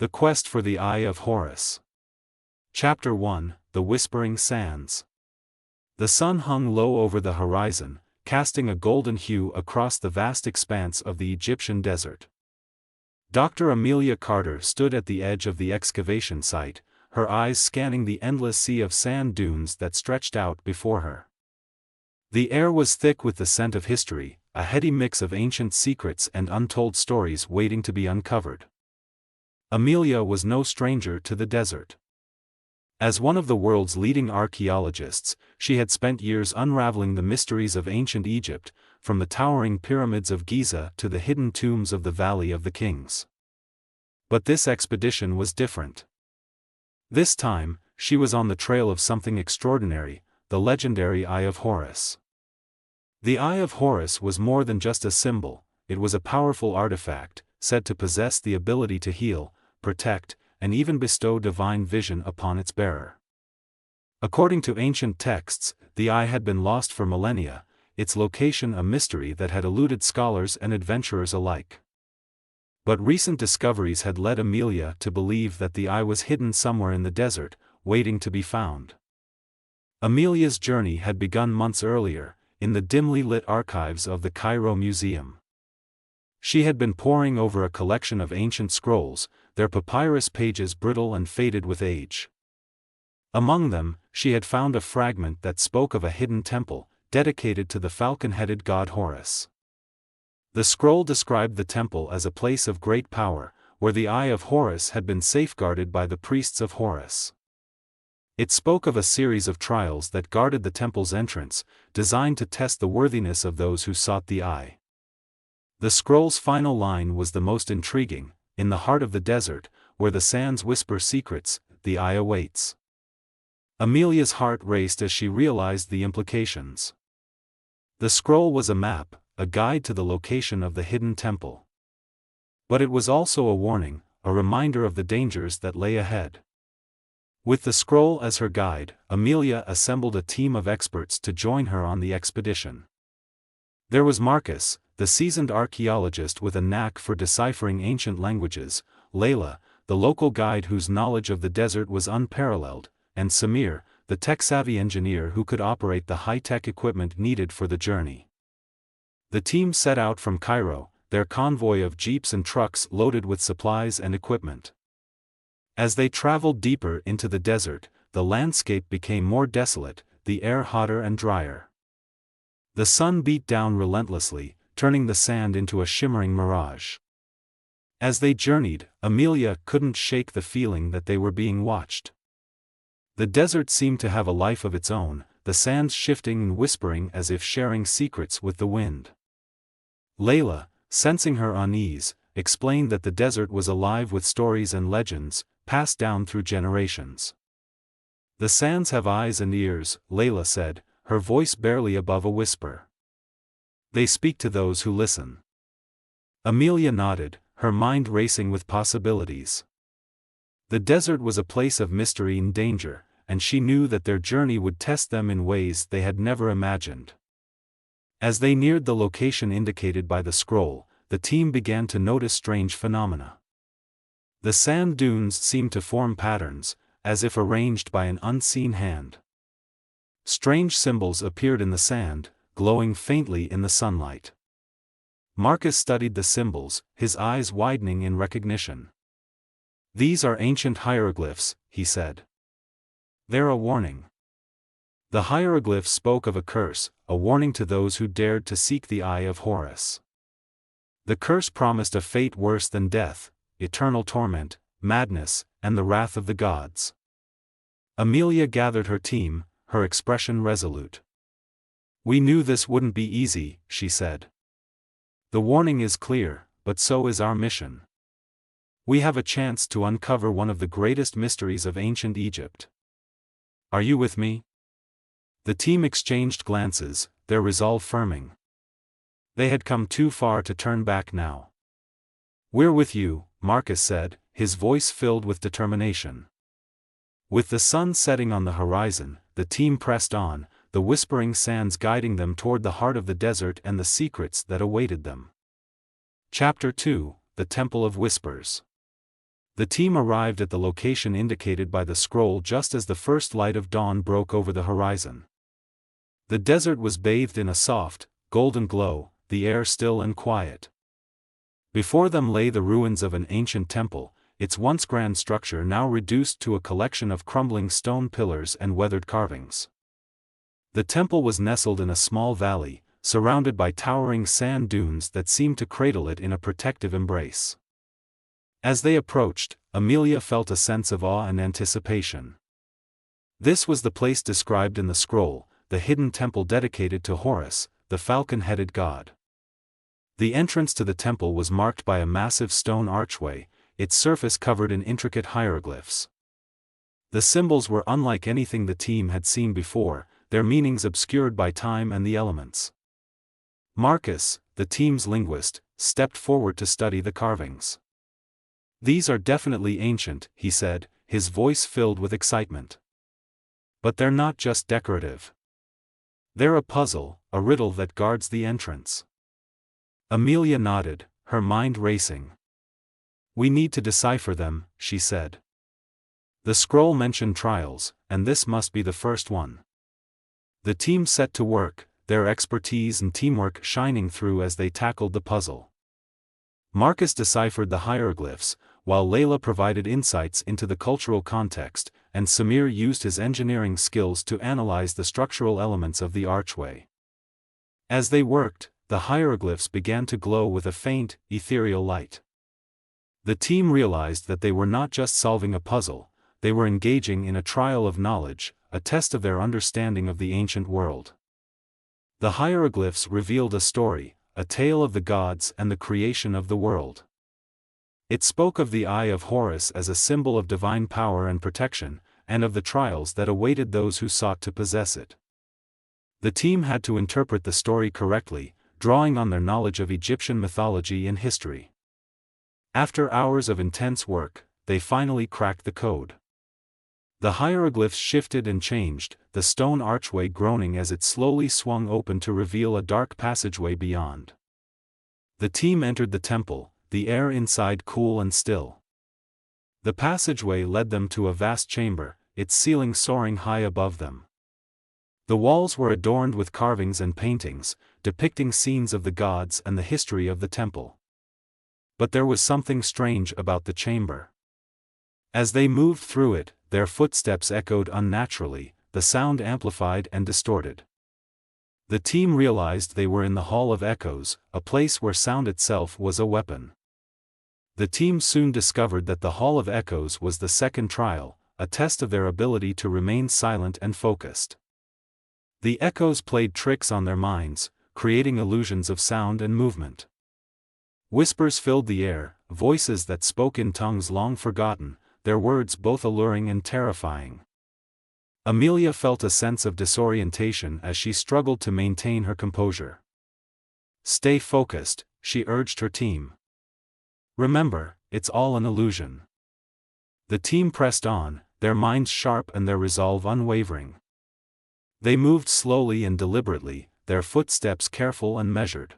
The Quest for the Eye of Horus. Chapter 1, The Whispering Sands. The sun hung low over the horizon, casting a golden hue across the vast expanse of the Egyptian desert. Dr. Amelia Carter stood at the edge of the excavation site, her eyes scanning the endless sea of sand dunes that stretched out before her. The air was thick with the scent of history, a heady mix of ancient secrets and untold stories waiting to be uncovered. Amelia was no stranger to the desert. As one of the world's leading archaeologists, she had spent years unraveling the mysteries of ancient Egypt, from the towering pyramids of Giza to the hidden tombs of the Valley of the Kings. But this expedition was different. This time, she was on the trail of something extraordinary, the legendary Eye of Horus. The Eye of Horus was more than just a symbol, it was a powerful artifact, said to possess the ability to heal, protect, and even bestow divine vision upon its bearer. According to ancient texts, the eye had been lost for millennia, its location a mystery that had eluded scholars and adventurers alike. But recent discoveries had led Amelia to believe that the eye was hidden somewhere in the desert, waiting to be found. Amelia's journey had begun months earlier, in the dimly lit archives of the Cairo Museum. She had been poring over a collection of ancient scrolls, their papyrus pages brittle and faded with age. Among them, she had found a fragment that spoke of a hidden temple, dedicated to the falcon-headed god Horus. The scroll described the temple as a place of great power, where the Eye of Horus had been safeguarded by the priests of Horus. It spoke of a series of trials that guarded the temple's entrance, designed to test the worthiness of those who sought the eye. The scroll's final line was the most intriguing: in the heart of the desert, where the sands whisper secrets, the eye awaits. Amelia's heart raced as she realized the implications. The scroll was a map, a guide to the location of the hidden temple. But it was also a warning, a reminder of the dangers that lay ahead. With the scroll as her guide, Amelia assembled a team of experts to join her on the expedition. There was Marcus, the seasoned archaeologist with a knack for deciphering ancient languages, Layla, the local guide whose knowledge of the desert was unparalleled, and Samir, the tech-savvy engineer who could operate the high-tech equipment needed for the journey. The team set out from Cairo, their convoy of jeeps and trucks loaded with supplies and equipment. As they traveled deeper into the desert, the landscape became more desolate, the air hotter and drier. The sun beat down relentlessly, turning the sand into a shimmering mirage. As they journeyed, Amelia couldn't shake the feeling that they were being watched. The desert seemed to have a life of its own, the sands shifting and whispering as if sharing secrets with the wind. Layla, sensing her unease, explained that the desert was alive with stories and legends, passed down through generations. "The sands have eyes and ears," Layla said, her voice barely above a whisper. "They speak to those who listen." Amelia nodded, her mind racing with possibilities. The desert was a place of mystery and danger, and she knew that their journey would test them in ways they had never imagined. As they neared the location indicated by the scroll, the team began to notice strange phenomena. The sand dunes seemed to form patterns, as if arranged by an unseen hand. Strange symbols appeared in the sand, glowing faintly in the sunlight. Marcus studied the symbols, his eyes widening in recognition. "These are ancient hieroglyphs," he said. "They're a warning." The hieroglyphs spoke of a curse, a warning to those who dared to seek the Eye of Horus. The curse promised a fate worse than death, eternal torment, madness, and the wrath of the gods. Amelia gathered her team, her expression resolute. "We knew this wouldn't be easy," she said. "The warning is clear, but so is our mission. We have a chance to uncover one of the greatest mysteries of ancient Egypt. Are you with me?" The team exchanged glances, their resolve firming. They had come too far to turn back now. "We're with you," Marcus said, his voice filled with determination. With the sun setting on the horizon, the team pressed on, the whispering sands guiding them toward the heart of the desert and the secrets that awaited them. Chapter 2, The Temple of Whispers. The team arrived at the location indicated by the scroll just as the first light of dawn broke over the horizon. The desert was bathed in a soft, golden glow, the air still and quiet. Before them lay the ruins of an ancient temple, its once grand structure now reduced to a collection of crumbling stone pillars and weathered carvings. The temple was nestled in a small valley, surrounded by towering sand dunes that seemed to cradle it in a protective embrace. As they approached, Amelia felt a sense of awe and anticipation. This was the place described in the scroll, the hidden temple dedicated to Horus, the falcon-headed god. The entrance to the temple was marked by a massive stone archway, its surface covered in intricate hieroglyphs. The symbols were unlike anything the team had seen before, their meanings obscured by time and the elements. Marcus, the team's linguist, stepped forward to study the carvings. "These are definitely ancient," he said, his voice filled with excitement. "But they're not just decorative. They're a puzzle, a riddle that guards the entrance." Amelia nodded, her mind racing. "We need to decipher them," she said. The scroll mentioned trials, and this must be the first one. The team set to work, their expertise and teamwork shining through as they tackled the puzzle. Marcus deciphered the hieroglyphs, while Layla provided insights into the cultural context, and Samir used his engineering skills to analyze the structural elements of the archway. As they worked, the hieroglyphs began to glow with a faint, ethereal light. The team realized that they were not just solving a puzzle, they were engaging in a trial of knowledge, a test of their understanding of the ancient world. The hieroglyphs revealed a story, a tale of the gods and the creation of the world. It spoke of the Eye of Horus as a symbol of divine power and protection, and of the trials that awaited those who sought to possess it. The team had to interpret the story correctly, drawing on their knowledge of Egyptian mythology and history. After hours of intense work, they finally cracked the code. The hieroglyphs shifted and changed, the stone archway groaning as it slowly swung open to reveal a dark passageway beyond. The team entered the temple, the air inside cool and still. The passageway led them to a vast chamber, its ceiling soaring high above them. The walls were adorned with carvings and paintings, depicting scenes of the gods and the history of the temple. But there was something strange about the chamber. As they moved through it, their footsteps echoed unnaturally, the sound amplified and distorted. The team realized they were in the Hall of Echoes, a place where sound itself was a weapon. The team soon discovered that the Hall of Echoes was the second trial, a test of their ability to remain silent and focused. The echoes played tricks on their minds, creating illusions of sound and movement. Whispers filled the air, voices that spoke in tongues long forgotten, their words both alluring and terrifying. Amelia felt a sense of disorientation as she struggled to maintain her composure. "Stay focused," she urged her team. "Remember, it's all an illusion." The team pressed on, their minds sharp and their resolve unwavering. They moved slowly and deliberately, their footsteps careful and measured.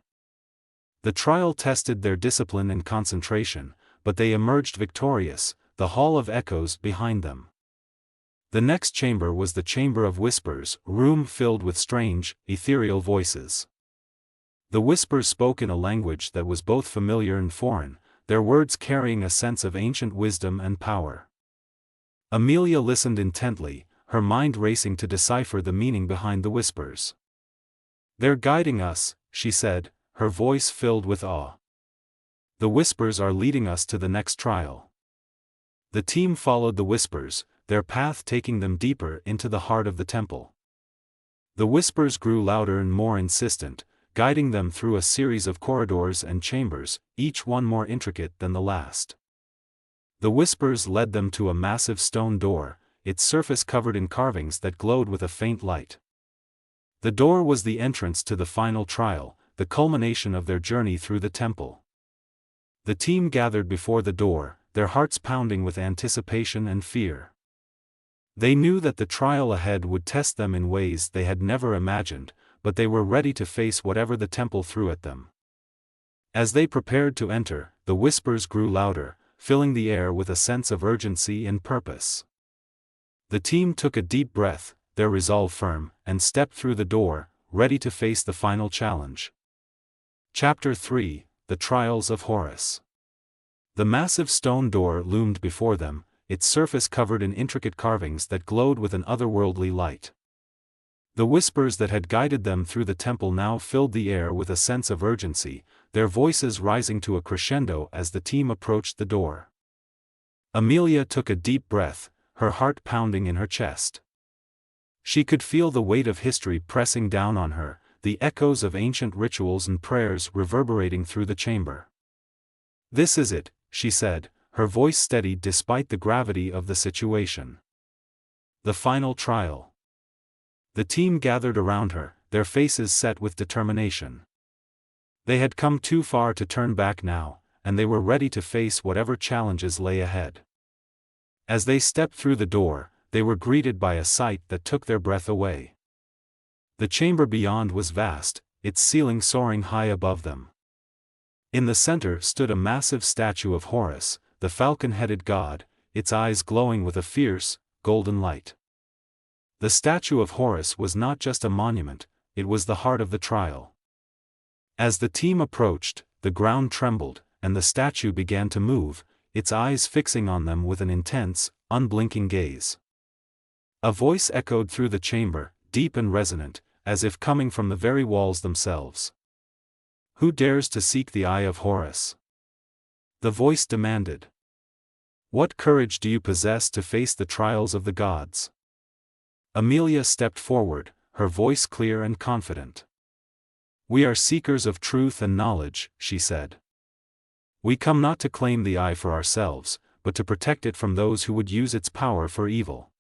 The trial tested their discipline and concentration, but they emerged victorious, the Hall of Echoes behind them. The next chamber was the Chamber of Whispers, a room filled with strange, ethereal voices. The whispers spoke in a language that was both familiar and foreign, their words carrying a sense of ancient wisdom and power. Amelia listened intently, her mind racing to decipher the meaning behind the whispers. "They're guiding us," she said, her voice filled with awe. "The whispers are leading us to the next trial." The team followed the whispers, their path taking them deeper into the heart of the temple. The whispers grew louder and more insistent, guiding them through a series of corridors and chambers, each one more intricate than the last. The whispers led them to a massive stone door, its surface covered in carvings that glowed with a faint light. The door was the entrance to the final trial, the culmination of their journey through the temple. The team gathered before the door, their hearts pounding with anticipation and fear. They knew that the trial ahead would test them in ways they had never imagined, but they were ready to face whatever the temple threw at them. As they prepared to enter, the whispers grew louder, filling the air with a sense of urgency and purpose. The team took a deep breath, their resolve firm, and stepped through the door, ready to face the final challenge. Chapter 3: The Trials of Horus. The massive stone door loomed before them, its surface covered in intricate carvings that glowed with an otherworldly light. The whispers that had guided them through the temple now filled the air with a sense of urgency, their voices rising to a crescendo as the team approached the door. Amelia took a deep breath, her heart pounding in her chest. She could feel the weight of history pressing down on her, the echoes of ancient rituals and prayers reverberating through the chamber. "This is it," she said, her voice steady despite the gravity of the situation. "The final trial." The team gathered around her, their faces set with determination. They had come too far to turn back now, and they were ready to face whatever challenges lay ahead. As they stepped through the door, they were greeted by a sight that took their breath away. The chamber beyond was vast, its ceiling soaring high above them. In the center stood a massive statue of Horus, the falcon-headed god, its eyes glowing with a fierce, golden light. The statue of Horus was not just a monument, it was the heart of the trial. As the team approached, the ground trembled, and the statue began to move, its eyes fixing on them with an intense, unblinking gaze. A voice echoed through the chamber, deep and resonant, as if coming from the very walls themselves. "Who dares to seek the Eye of Horus?" The voice demanded. "What courage do you possess to face the trials of the gods?" Amelia stepped forward, her voice clear and confident. "We are seekers of truth and knowledge," she said. "We come not to claim the eye for ourselves, but to protect it from those who would use its power for evil."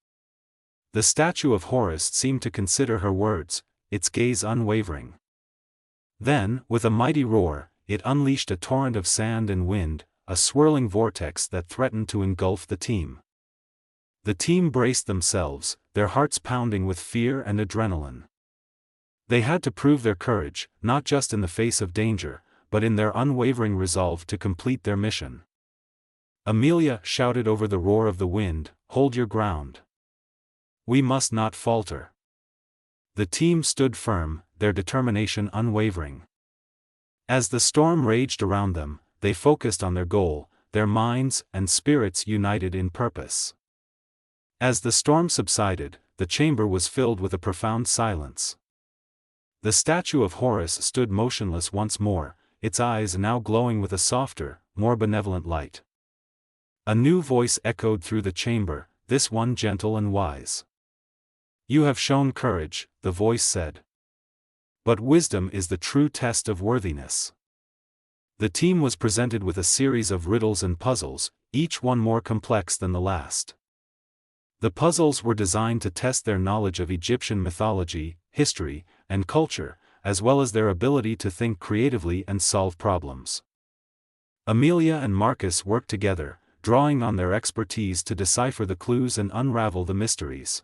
The statue of Horus seemed to consider her words, its gaze unwavering. Then, with a mighty roar, it unleashed a torrent of sand and wind, a swirling vortex that threatened to engulf the team. The team braced themselves, their hearts pounding with fear and adrenaline. They had to prove their courage, not just in the face of danger, but in their unwavering resolve to complete their mission. Amelia shouted over the roar of the wind, "Hold your ground. We must not falter." The team stood firm, their determination unwavering. As the storm raged around them, they focused on their goal, their minds and spirits united in purpose. As the storm subsided, the chamber was filled with a profound silence. The statue of Horus stood motionless once more, its eyes now glowing with a softer, more benevolent light. A new voice echoed through the chamber, this one gentle and wise. "You have shown courage," the voice said. "But wisdom is the true test of worthiness." The team was presented with a series of riddles and puzzles, each one more complex than the last. The puzzles were designed to test their knowledge of Egyptian mythology, history, and culture, as well as their ability to think creatively and solve problems. Amelia and Marcus worked together, drawing on their expertise to decipher the clues and unravel the mysteries.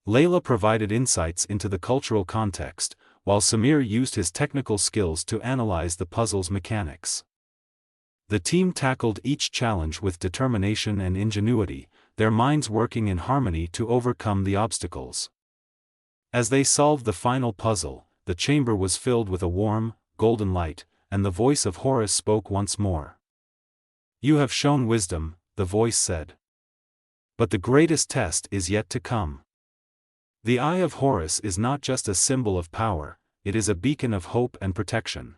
Layla provided insights into the cultural context, while Samir used his technical skills to analyze the puzzle's mechanics. The team tackled each challenge with determination and ingenuity, their minds working in harmony to overcome the obstacles. As they solved the final puzzle, the chamber was filled with a warm, golden light, and the voice of Horus spoke once more. "You have shown wisdom," the voice said. "But the greatest test is yet to come. The Eye of Horus is not just a symbol of power, it is a beacon of hope and protection.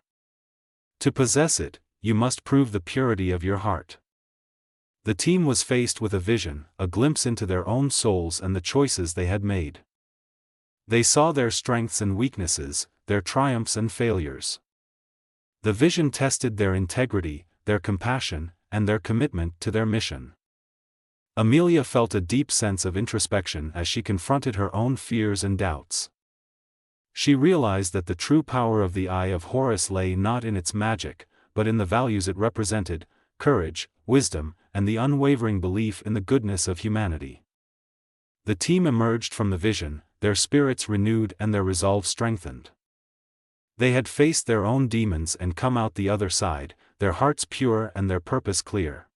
To possess it, you must prove the purity of your heart." The team was faced with a vision, a glimpse into their own souls and the choices they had made. They saw their strengths and weaknesses, their triumphs and failures. The vision tested their integrity, their compassion, and their commitment to their mission. Amelia felt a deep sense of introspection as she confronted her own fears and doubts. She realized that the true power of the Eye of Horus lay not in its magic, but in the values it represented: courage, wisdom, and the unwavering belief in the goodness of humanity. The team emerged from the vision, their spirits renewed and their resolve strengthened. They had faced their own demons and come out the other side, their hearts pure and their purpose clear.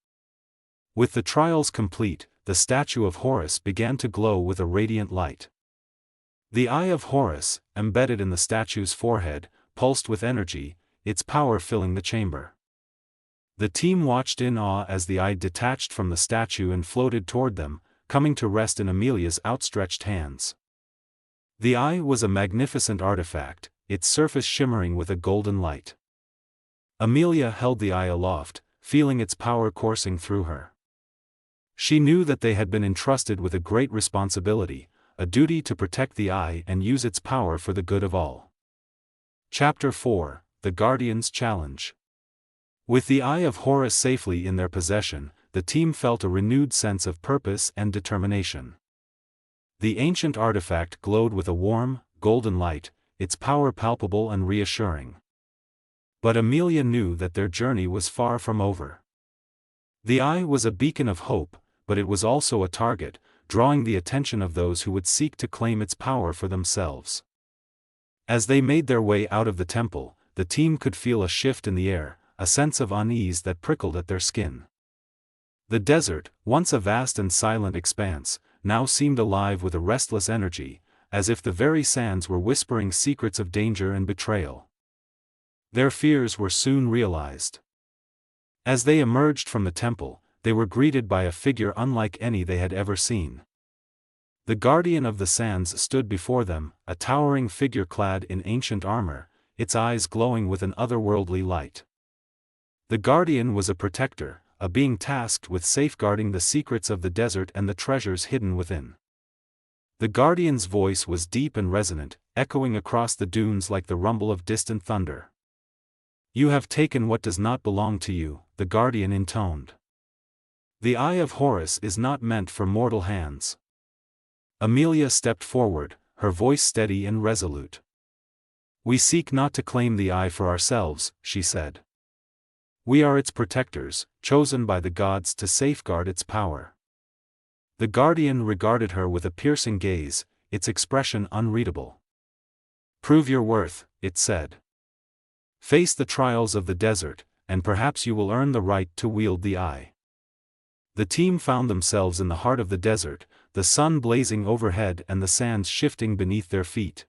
With the trials complete, the statue of Horus began to glow with a radiant light. The Eye of Horus, embedded in the statue's forehead, pulsed with energy, its power filling the chamber. The team watched in awe as the eye detached from the statue and floated toward them, coming to rest in Amelia's outstretched hands. The eye was a magnificent artifact, its surface shimmering with a golden light. Amelia held the eye aloft, feeling its power coursing through her. She knew that they had been entrusted with a great responsibility, a duty to protect the eye and use its power for the good of all. Chapter 4: The Guardian's Challenge. With the Eye of Horus safely in their possession, the team felt a renewed sense of purpose and determination. The ancient artifact glowed with a warm, golden light, its power palpable and reassuring. But Amelia knew that their journey was far from over. The eye was a beacon of hope, but it was also a target, drawing the attention of those who would seek to claim its power for themselves. As they made their way out of the temple, the team could feel a shift in the air, a sense of unease that prickled at their skin. The desert, once a vast and silent expanse, now seemed alive with a restless energy, as if the very sands were whispering secrets of danger and betrayal. Their fears were soon realized. As they emerged from the temple, they were greeted by a figure unlike any they had ever seen. The guardian of the sands stood before them, a towering figure clad in ancient armor, its eyes glowing with an otherworldly light. The guardian was a protector, a being tasked with safeguarding the secrets of the desert and the treasures hidden within. The guardian's voice was deep and resonant, echoing across the dunes like the rumble of distant thunder. "You have taken what does not belong to you," the guardian intoned. "The Eye of Horus is not meant for mortal hands." Amelia stepped forward, her voice steady and resolute. "We seek not to claim the eye for ourselves," she said. "We are its protectors, chosen by the gods to safeguard its power." The guardian regarded her with a piercing gaze, its expression unreadable. "Prove your worth," it said. "Face the trials of the desert, and perhaps you will earn the right to wield the eye." The team found themselves in the heart of the desert, the sun blazing overhead and the sands shifting beneath their feet.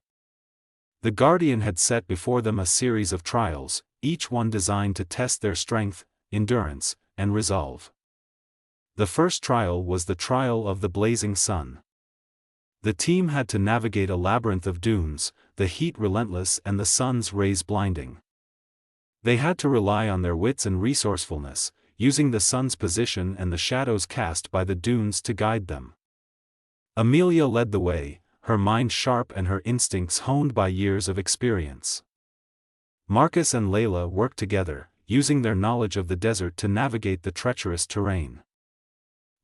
The guardian had set before them a series of trials, each one designed to test their strength, endurance, and resolve. The first trial was the trial of the blazing sun. The team had to navigate a labyrinth of dunes, the heat relentless and the sun's rays blinding. They had to rely on their wits and resourcefulness, using the sun's position and the shadows cast by the dunes to guide them. Amelia led the way, her mind sharp and her instincts honed by years of experience. Marcus and Layla worked together, using their knowledge of the desert to navigate the treacherous terrain.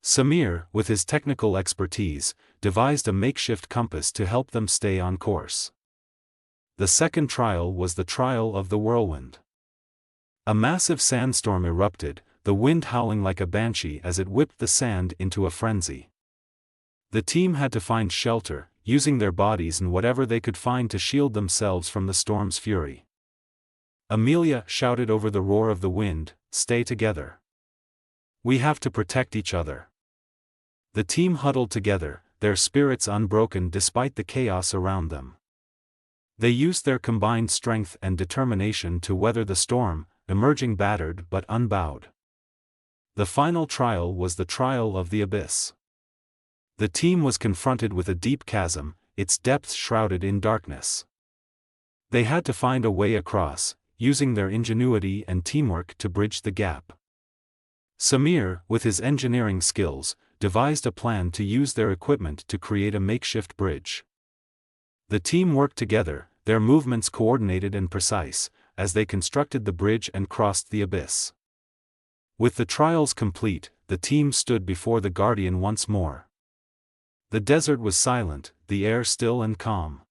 Samir, with his technical expertise, devised a makeshift compass to help them stay on course. The second trial was the trial of the whirlwind. A massive sandstorm erupted, the wind howling like a banshee as it whipped the sand into a frenzy. The team had to find shelter, using their bodies and whatever they could find to shield themselves from the storm's fury. Amelia shouted over the roar of the wind, "Stay together. We have to protect each other." The team huddled together, their spirits unbroken despite the chaos around them. They used their combined strength and determination to weather the storm, emerging battered but unbowed. The final trial was the trial of the abyss. The team was confronted with a deep chasm, its depths shrouded in darkness. They had to find a way across, using their ingenuity and teamwork to bridge the gap. Samir, with his engineering skills, devised a plan to use their equipment to create a makeshift bridge. The team worked together, their movements coordinated and precise, as they constructed the bridge and crossed the abyss. With the trials complete, the team stood before the guardian once more. The desert was silent, the air still and calm.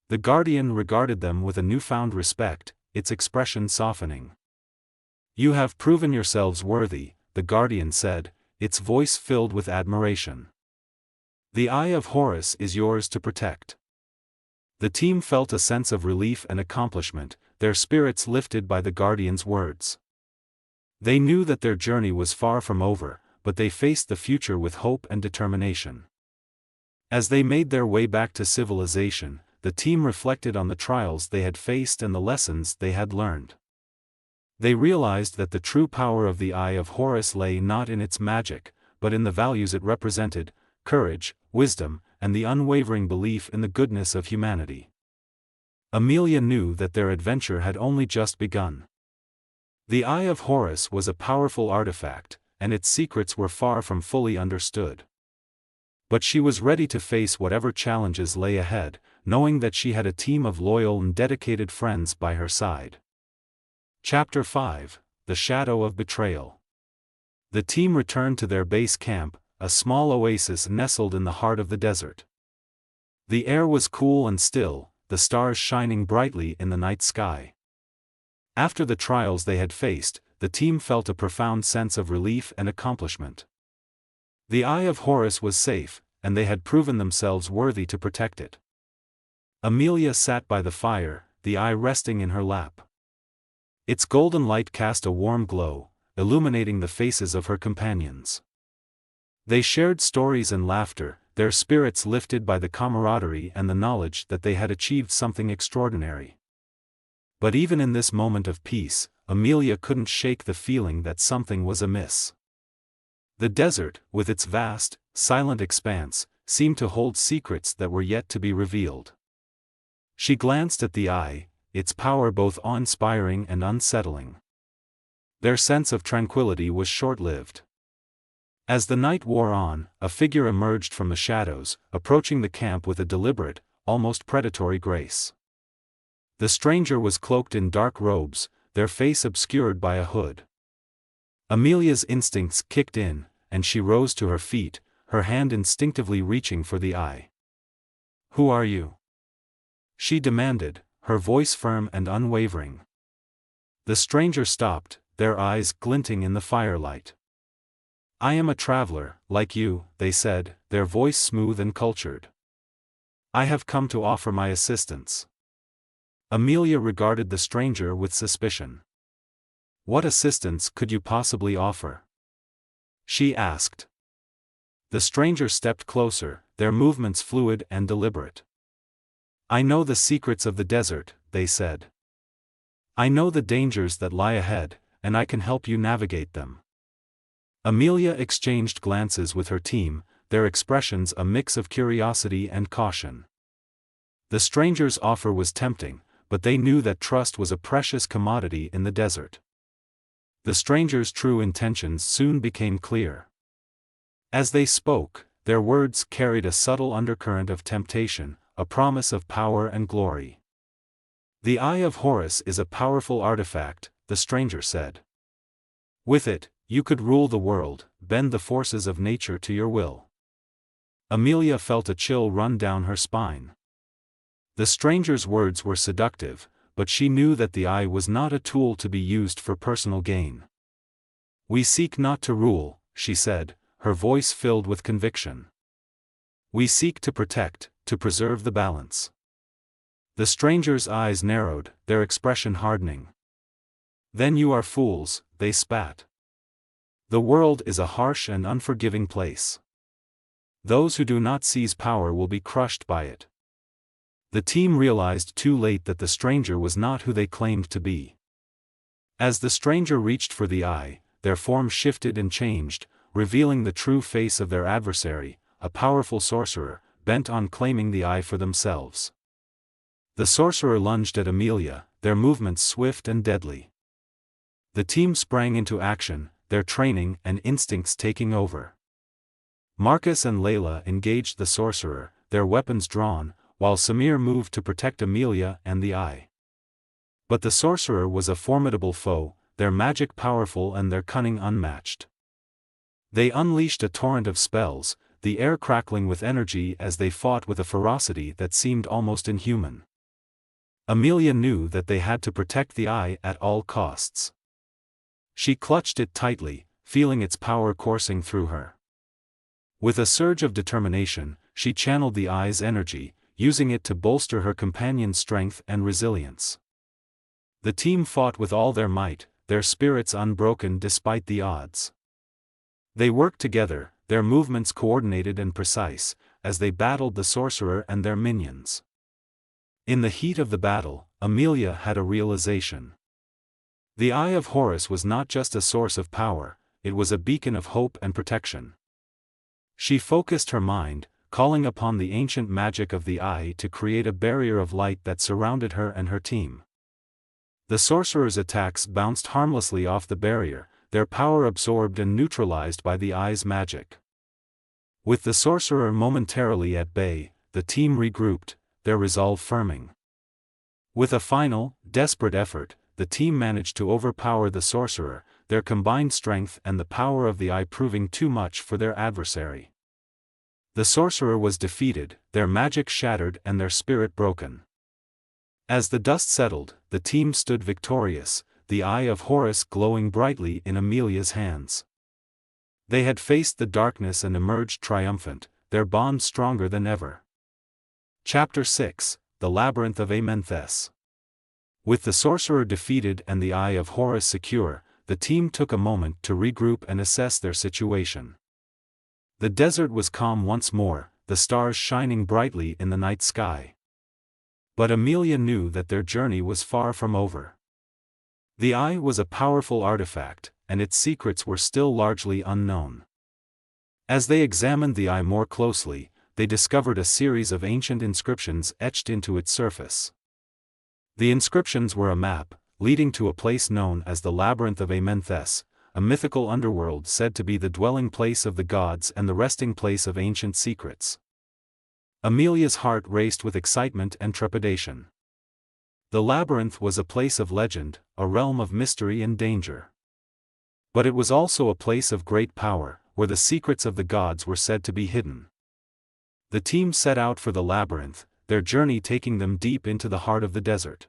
The guardian regarded them with a newfound respect, its expression softening. "You have proven yourselves worthy," the guardian said, its voice filled with admiration. "The Eye of Horus is yours to protect." The team felt a sense of relief and accomplishment, their spirits lifted by the guardian's words. They knew that their journey was far from over, but they faced the future with hope and determination. As they made their way back to civilization, the team reflected on the trials they had faced and the lessons they had learned. They realized that the true power of the Eye of Horus lay not in its magic, but in the values it represented: courage, wisdom, and the unwavering belief in the goodness of humanity. Amelia knew that their adventure had only just begun. The Eye of Horus was a powerful artifact, and its secrets were far from fully understood. But she was ready to face whatever challenges lay ahead, knowing that she had a team of loyal and dedicated friends by her side. Chapter 5: The Shadow of Betrayal. The team returned to their base camp, a small oasis nestled in the heart of the desert. The air was cool and still, the stars shining brightly in the night sky. After the trials they had faced, the team felt a profound sense of relief and accomplishment. The Eye of Horus was safe, and they had proven themselves worthy to protect it. Amelia sat by the fire, the eye resting in her lap. Its golden light cast a warm glow, illuminating the faces of her companions. They shared stories and laughter, their spirits lifted by the camaraderie and the knowledge that they had achieved something extraordinary. But even in this moment of peace, Amelia couldn't shake the feeling that something was amiss. The desert, with its vast, silent expanse, seemed to hold secrets that were yet to be revealed. She glanced at the eye, its power both awe-inspiring and unsettling. Their sense of tranquility was short-lived. As the night wore on, a figure emerged from the shadows, approaching the camp with a deliberate, almost predatory grace. The stranger was cloaked in dark robes, their face obscured by a hood. Amelia's instincts kicked in, and she rose to her feet, her hand instinctively reaching for the eye. "Who are you?" she demanded, her voice firm and unwavering. The stranger stopped, their eyes glinting in the firelight. "I am a traveler, like you," they said, their voice smooth and cultured. "I have come to offer my assistance." Amelia regarded the stranger with suspicion. "What assistance could you possibly offer?" she asked. The stranger stepped closer, their movements fluid and deliberate. "I know the secrets of the desert," they said. "I know the dangers that lie ahead, and I can help you navigate them." Amelia exchanged glances with her team, their expressions a mix of curiosity and caution. The stranger's offer was tempting, but they knew that trust was a precious commodity in the desert. The stranger's true intentions soon became clear. As they spoke, their words carried a subtle undercurrent of temptation, a promise of power and glory. "The Eye of Horus is a powerful artifact," the stranger said. "With it, you could rule the world, bend the forces of nature to your will." Amelia felt a chill run down her spine. The stranger's words were seductive, but she knew that the eye was not a tool to be used for personal gain. "We seek not to rule," she said, her voice filled with conviction. "We seek to protect, to preserve the balance." The stranger's eyes narrowed, their expression hardening. "Then you are fools," they spat. "The world is a harsh and unforgiving place. Those who do not seize power will be crushed by it." The team realized too late that the stranger was not who they claimed to be. As the stranger reached for the eye, their form shifted and changed, revealing the true face of their adversary, a powerful sorcerer, bent on claiming the eye for themselves. The sorcerer lunged at Amelia, their movements swift and deadly. The team sprang into action, their training and instincts taking over. Marcus and Layla engaged the sorcerer, their weapons drawn, while Samir moved to protect Amelia and the eye. But the sorcerer was a formidable foe, their magic powerful and their cunning unmatched. They unleashed a torrent of spells, the air crackling with energy as they fought with a ferocity that seemed almost inhuman. Amelia knew that they had to protect the eye at all costs. She clutched it tightly, feeling its power coursing through her. With a surge of determination, she channeled the eye's energy, using it to bolster her companion's strength and resilience. The team fought with all their might, their spirits unbroken despite the odds. They worked together, their movements coordinated and precise, as they battled the sorcerer and their minions. In the heat of the battle, Amelia had a realization. The Eye of Horus was not just a source of power, it was a beacon of hope and protection. She focused her mind, calling upon the ancient magic of the Eye to create a barrier of light that surrounded her and her team. The sorcerer's attacks bounced harmlessly off the barrier, their power absorbed and neutralized by the Eye's magic. With the sorcerer momentarily at bay, the team regrouped, their resolve firming. With a final, desperate effort, the team managed to overpower the sorcerer, their combined strength and the power of the Eye proving too much for their adversary. The sorcerer was defeated, their magic shattered and their spirit broken. As the dust settled, the team stood victorious, the Eye of Horus glowing brightly in Amelia's hands. They had faced the darkness and emerged triumphant, their bond stronger than ever. Chapter 6, The Labyrinth of Amenthes. With the sorcerer defeated and the Eye of Horus secure, the team took a moment to regroup and assess their situation. The desert was calm once more, the stars shining brightly in the night sky. But Amelia knew that their journey was far from over. The Eye was a powerful artifact, and its secrets were still largely unknown. As they examined the Eye more closely, they discovered a series of ancient inscriptions etched into its surface. The inscriptions were a map, leading to a place known as the Labyrinth of Amenthes, a mythical underworld said to be the dwelling place of the gods and the resting place of ancient secrets. Amelia's heart raced with excitement and trepidation. The labyrinth was a place of legend, a realm of mystery and danger. But it was also a place of great power, where the secrets of the gods were said to be hidden. The team set out for the labyrinth, their journey taking them deep into the heart of the desert.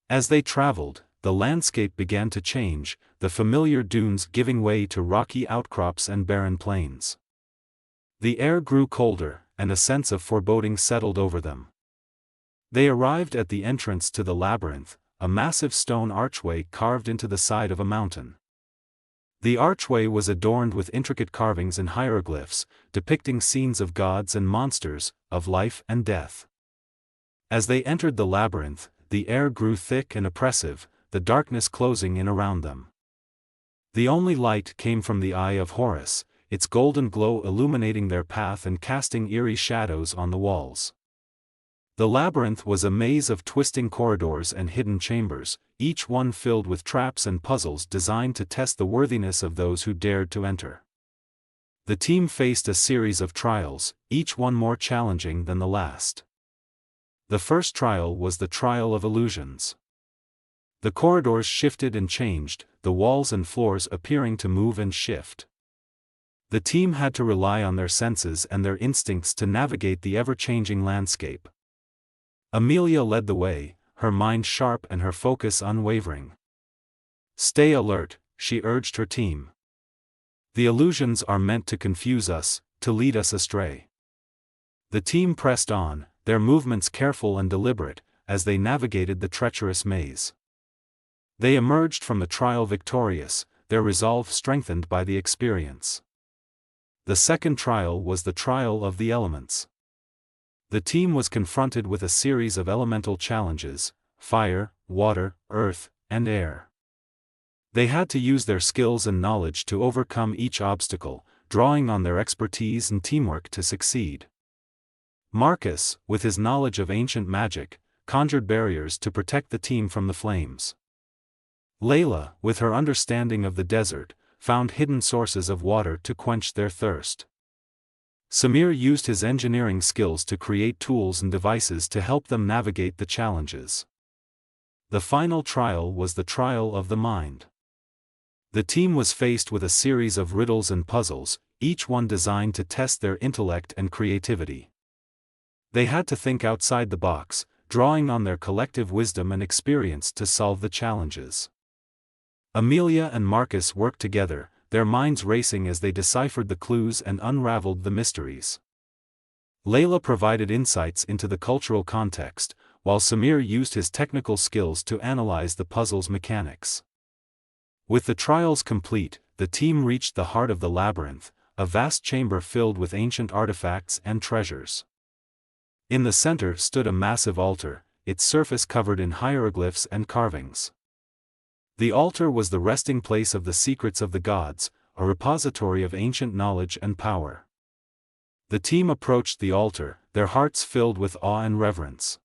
As they traveled, the landscape began to change, the familiar dunes giving way to rocky outcrops and barren plains. The air grew colder, and a sense of foreboding settled over them. They arrived at the entrance to the labyrinth, a massive stone archway carved into the side of a mountain. The archway was adorned with intricate carvings and hieroglyphs, depicting scenes of gods and monsters, of life and death. As they entered the labyrinth, the air grew thick and oppressive, the darkness closing in around them. The only light came from the Eye of Horus, its golden glow illuminating their path and casting eerie shadows on the walls. The labyrinth was a maze of twisting corridors and hidden chambers, each one filled with traps and puzzles designed to test the worthiness of those who dared to enter. The team faced a series of trials, each one more challenging than the last. The first trial was the trial of illusions. The corridors shifted and changed, the walls and floors appearing to move and shift. The team had to rely on their senses and their instincts to navigate the ever-changing landscape. Amelia led the way, her mind sharp and her focus unwavering. "Stay alert," she urged her team. "The illusions are meant to confuse us, to lead us astray." The team pressed on, their movements careful and deliberate, as they navigated the treacherous maze. They emerged from the trial victorious, their resolve strengthened by the experience. The second trial was the trial of the elements. The team was confronted with a series of elemental challenges: fire, water, earth, and air. They had to use their skills and knowledge to overcome each obstacle, drawing on their expertise and teamwork to succeed. Marcus, with his knowledge of ancient magic, conjured barriers to protect the team from the flames. Layla, with her understanding of the desert, found hidden sources of water to quench their thirst. Samir used his engineering skills to create tools and devices to help them navigate the challenges. The final trial was the trial of the mind. The team was faced with a series of riddles and puzzles, each one designed to test their intellect and creativity. They had to think outside the box, drawing on their collective wisdom and experience to solve the challenges. Amelia and Marcus worked together, their minds racing as they deciphered the clues and unraveled the mysteries. Layla provided insights into the cultural context, while Samir used his technical skills to analyze the puzzle's mechanics. With the trials complete, the team reached the heart of the labyrinth, a vast chamber filled with ancient artifacts and treasures. In the center stood a massive altar, its surface covered in hieroglyphs and carvings. The altar was the resting place of the secrets of the gods, a repository of ancient knowledge and power. The team approached the altar, their hearts filled with awe and reverence.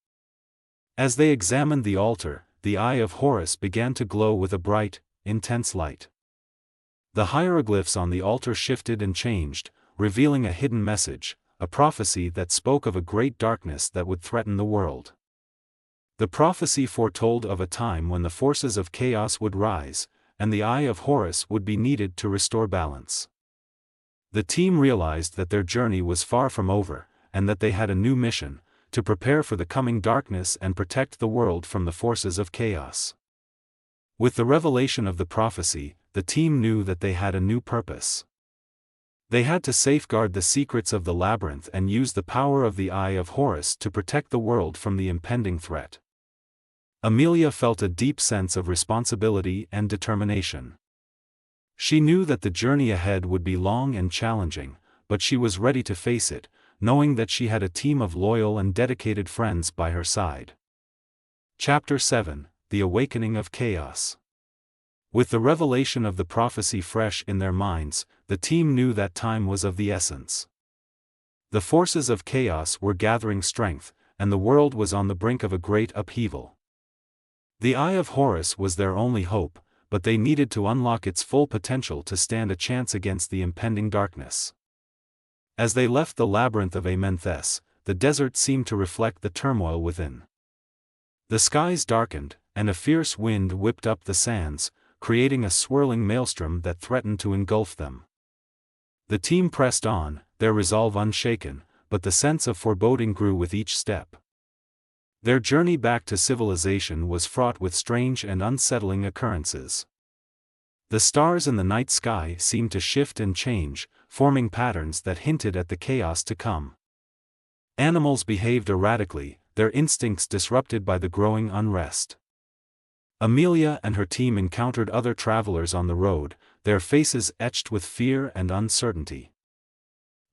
As they examined the altar, the Eye of Horus began to glow with a bright, intense light. The hieroglyphs on the altar shifted and changed, revealing a hidden message, a prophecy that spoke of a great darkness that would threaten the world. The prophecy foretold of a time when the forces of chaos would rise, and the Eye of Horus would be needed to restore balance. The team realized that their journey was far from over, and that they had a new mission, to prepare for the coming darkness and protect the world from the forces of chaos. With the revelation of the prophecy, the team knew that they had a new purpose. They had to safeguard the secrets of the labyrinth and use the power of the Eye of Horus to protect the world from the impending threat. Amelia felt a deep sense of responsibility and determination. She knew that the journey ahead would be long and challenging, but she was ready to face it, knowing that she had a team of loyal and dedicated friends by her side. Chapter 7: The Awakening of Chaos. With the revelation of the prophecy fresh in their minds, the team knew that time was of the essence. The forces of chaos were gathering strength, and the world was on the brink of a great upheaval. The Eye of Horus was their only hope, but they needed to unlock its full potential to stand a chance against the impending darkness. As they left the Labyrinth of Amenthes, the desert seemed to reflect the turmoil within. The skies darkened, and a fierce wind whipped up the sands, creating a swirling maelstrom that threatened to engulf them. The team pressed on, their resolve unshaken, but the sense of foreboding grew with each step. Their journey back to civilization was fraught with strange and unsettling occurrences. The stars in the night sky seemed to shift and change, forming patterns that hinted at the chaos to come. Animals behaved erratically, their instincts disrupted by the growing unrest. Amelia and her team encountered other travelers on the road, their faces etched with fear and uncertainty.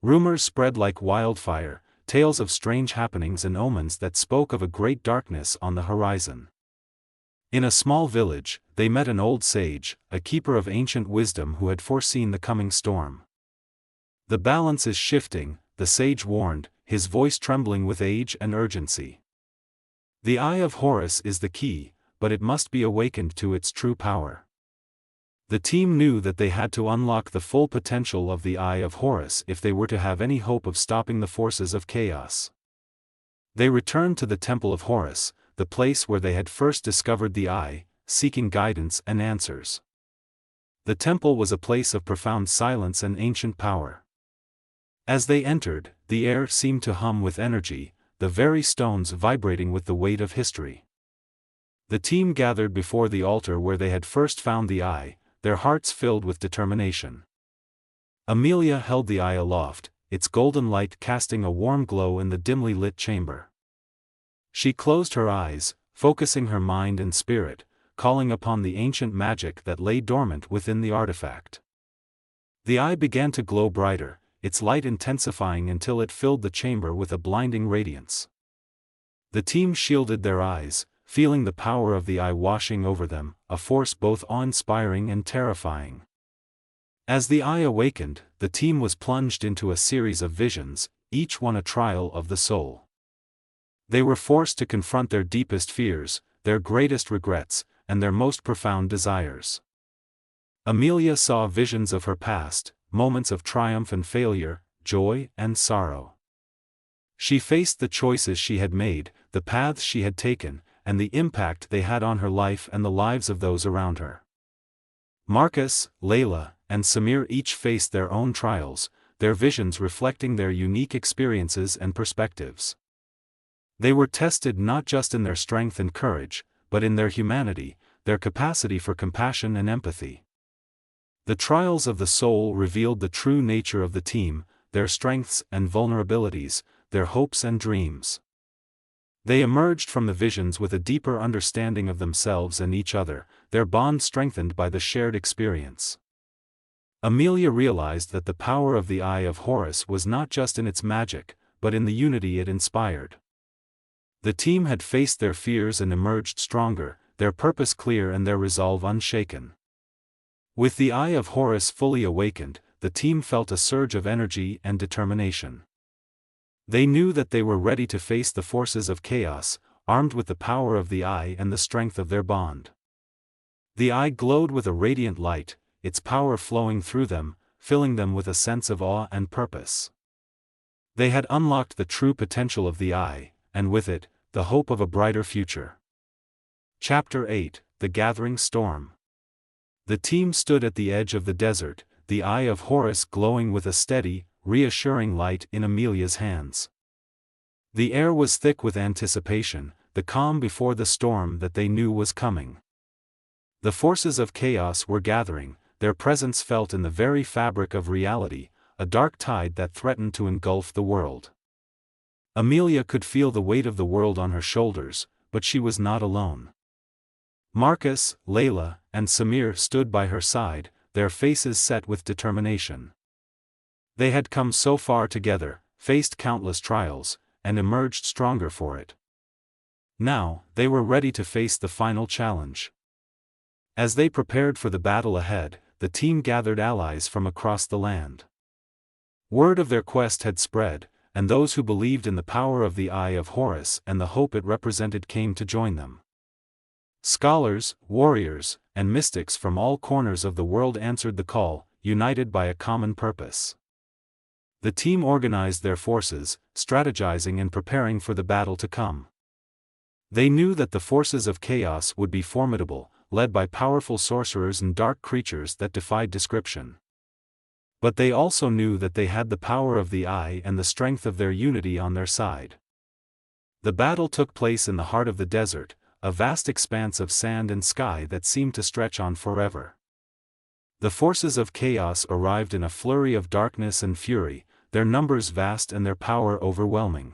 Rumors spread like wildfire, tales of strange happenings and omens that spoke of a great darkness on the horizon. In a small village, they met an old sage, a keeper of ancient wisdom who had foreseen the coming storm. "The balance is shifting," the sage warned, his voice trembling with age and urgency. "The Eye of Horus is the key, but it must be awakened to its true power." The team knew that they had to unlock the full potential of the Eye of Horus if they were to have any hope of stopping the forces of chaos. They returned to the Temple of Horus, the place where they had first discovered the Eye, seeking guidance and answers. The temple was a place of profound silence and ancient power. As they entered, the air seemed to hum with energy, the very stones vibrating with the weight of history. The team gathered before the altar where they had first found the Eye, their hearts filled with determination. Amelia held the Eye aloft, its golden light casting a warm glow in the dimly lit chamber. She closed her eyes, focusing her mind and spirit, calling upon the ancient magic that lay dormant within the artifact. The Eye began to glow brighter, its light intensifying until it filled the chamber with a blinding radiance. The team shielded their eyes, feeling the power of the Eye washing over them, a force both awe-inspiring and terrifying. As the Eye awakened, the team was plunged into a series of visions, each one a trial of the soul. They were forced to confront their deepest fears, their greatest regrets, and their most profound desires. Amelia saw visions of her past, moments of triumph and failure, joy and sorrow. She faced the choices she had made, the paths she had taken, and the impact they had on her life and the lives of those around her. Marcus, Layla, and Samir each faced their own trials, their visions reflecting their unique experiences and perspectives. They were tested not just in their strength and courage, but in their humanity, their capacity for compassion and empathy. The trials of the soul revealed the true nature of the team, their strengths and vulnerabilities, their hopes and dreams. They emerged from the visions with a deeper understanding of themselves and each other, their bond strengthened by the shared experience. Amelia realized that the power of the Eye of Horus was not just in its magic, but in the unity it inspired. The team had faced their fears and emerged stronger, their purpose clear and their resolve unshaken. With the Eye of Horus fully awakened, the team felt a surge of energy and determination. They knew that they were ready to face the forces of chaos, armed with the power of the Eye and the strength of their bond. The Eye glowed with a radiant light, its power flowing through them, filling them with a sense of awe and purpose. They had unlocked the true potential of the Eye, and with it, the hope of a brighter future. Chapter 8: The Gathering Storm. The team stood at the edge of the desert, the Eye of Horus glowing with a steady, reassuring light in Amelia's hands. The air was thick with anticipation, the calm before the storm that they knew was coming. The forces of chaos were gathering, their presence felt in the very fabric of reality, a dark tide that threatened to engulf the world. Amelia could feel the weight of the world on her shoulders, but she was not alone. Marcus, Layla, and Samir stood by her side, their faces set with determination. They had come so far together, faced countless trials, and emerged stronger for it. Now, they were ready to face the final challenge. As they prepared for the battle ahead, the team gathered allies from across the land. Word of their quest had spread, and those who believed in the power of the Eye of Horus and the hope it represented came to join them. Scholars, warriors, and mystics from all corners of the world answered the call, united by a common purpose. The team organized their forces, strategizing and preparing for the battle to come. They knew that the forces of chaos would be formidable, led by powerful sorcerers and dark creatures that defied description. But they also knew that they had the power of the Eye and the strength of their unity on their side. The battle took place in the heart of the desert, a vast expanse of sand and sky that seemed to stretch on forever. The forces of chaos arrived in a flurry of darkness and fury, their numbers vast and their power overwhelming.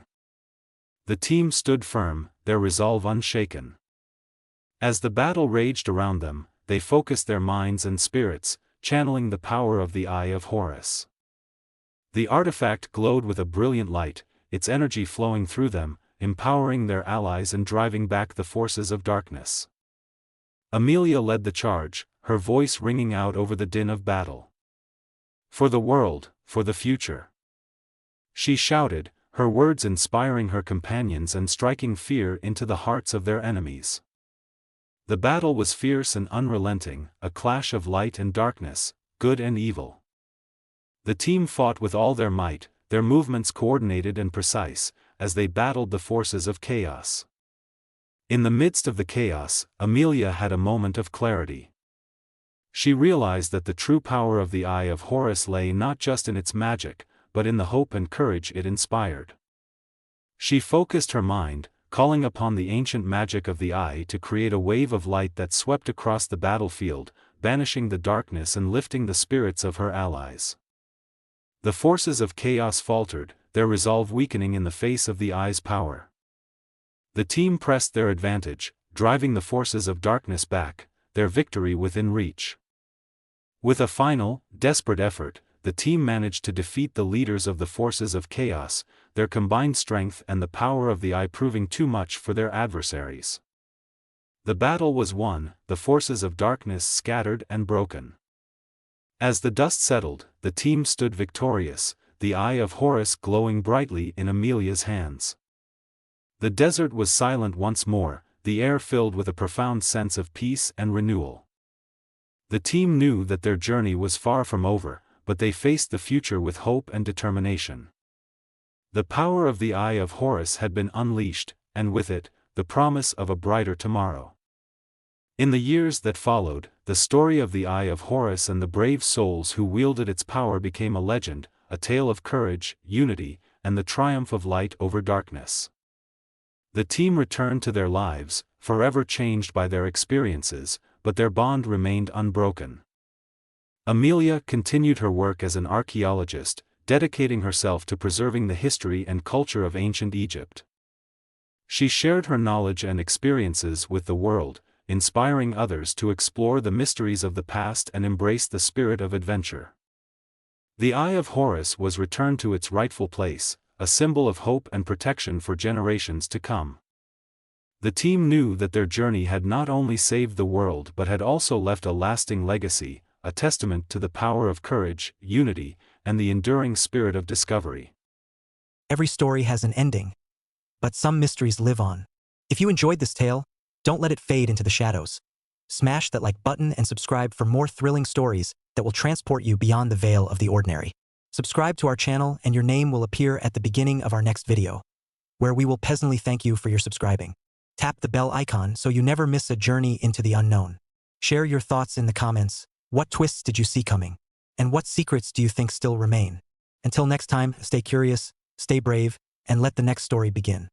The team stood firm, their resolve unshaken. As the battle raged around them, they focused their minds and spirits, channeling the power of the Eye of Horus. The artifact glowed with a brilliant light, its energy flowing through them, empowering their allies and driving back the forces of darkness. Amelia led the charge, her voice ringing out over the din of battle. For the world, for the future. She shouted, her words inspiring her companions and striking fear into the hearts of their enemies. The battle was fierce and unrelenting, a clash of light and darkness, good and evil. The team fought with all their might, their movements coordinated and precise, as they battled the forces of chaos. In the midst of the chaos, Amelia had a moment of clarity. She realized that the true power of the Eye of Horus lay not just in its magic, but in the hope and courage it inspired. She focused her mind, calling upon the ancient magic of the Eye to create a wave of light that swept across the battlefield, banishing the darkness and lifting the spirits of her allies. The forces of chaos faltered, their resolve weakening in the face of the Eye's power. The team pressed their advantage, driving the forces of darkness back, their victory within reach. With a final, desperate effort, the team managed to defeat the leaders of the forces of chaos, their combined strength and the power of the Eye proving too much for their adversaries. The battle was won, the forces of darkness scattered and broken. As the dust settled, the team stood victorious, the Eye of Horus glowing brightly in Amelia's hands. The desert was silent once more, the air filled with a profound sense of peace and renewal. The team knew that their journey was far from over, but they faced the future with hope and determination. The power of the Eye of Horus had been unleashed, and with it, the promise of a brighter tomorrow. In the years that followed, the story of the Eye of Horus and the brave souls who wielded its power became a legend, a tale of courage, unity, and the triumph of light over darkness. The team returned to their lives, forever changed by their experiences, but their bond remained unbroken. Amelia continued her work as an archaeologist, dedicating herself to preserving the history and culture of ancient Egypt. She shared her knowledge and experiences with the world, inspiring others to explore the mysteries of the past and embrace the spirit of adventure. The Eye of Horus was returned to its rightful place, a symbol of hope and protection for generations to come. The team knew that their journey had not only saved the world but had also left a lasting legacy, a testament to the power of courage, unity, and the enduring spirit of discovery. Every story has an ending, but some mysteries live on. If you enjoyed this tale, don't let it fade into the shadows. Smash that like button and subscribe for more thrilling stories that will transport you beyond the veil of the ordinary. Subscribe to our channel and your name will appear at the beginning of our next video, where we will personally thank you for your subscribing. Tap the bell icon so you never miss a journey into the unknown. Share your thoughts in the comments. What twists did you see coming? And what secrets do you think still remain? Until next time, stay curious, stay brave, and let the next story begin.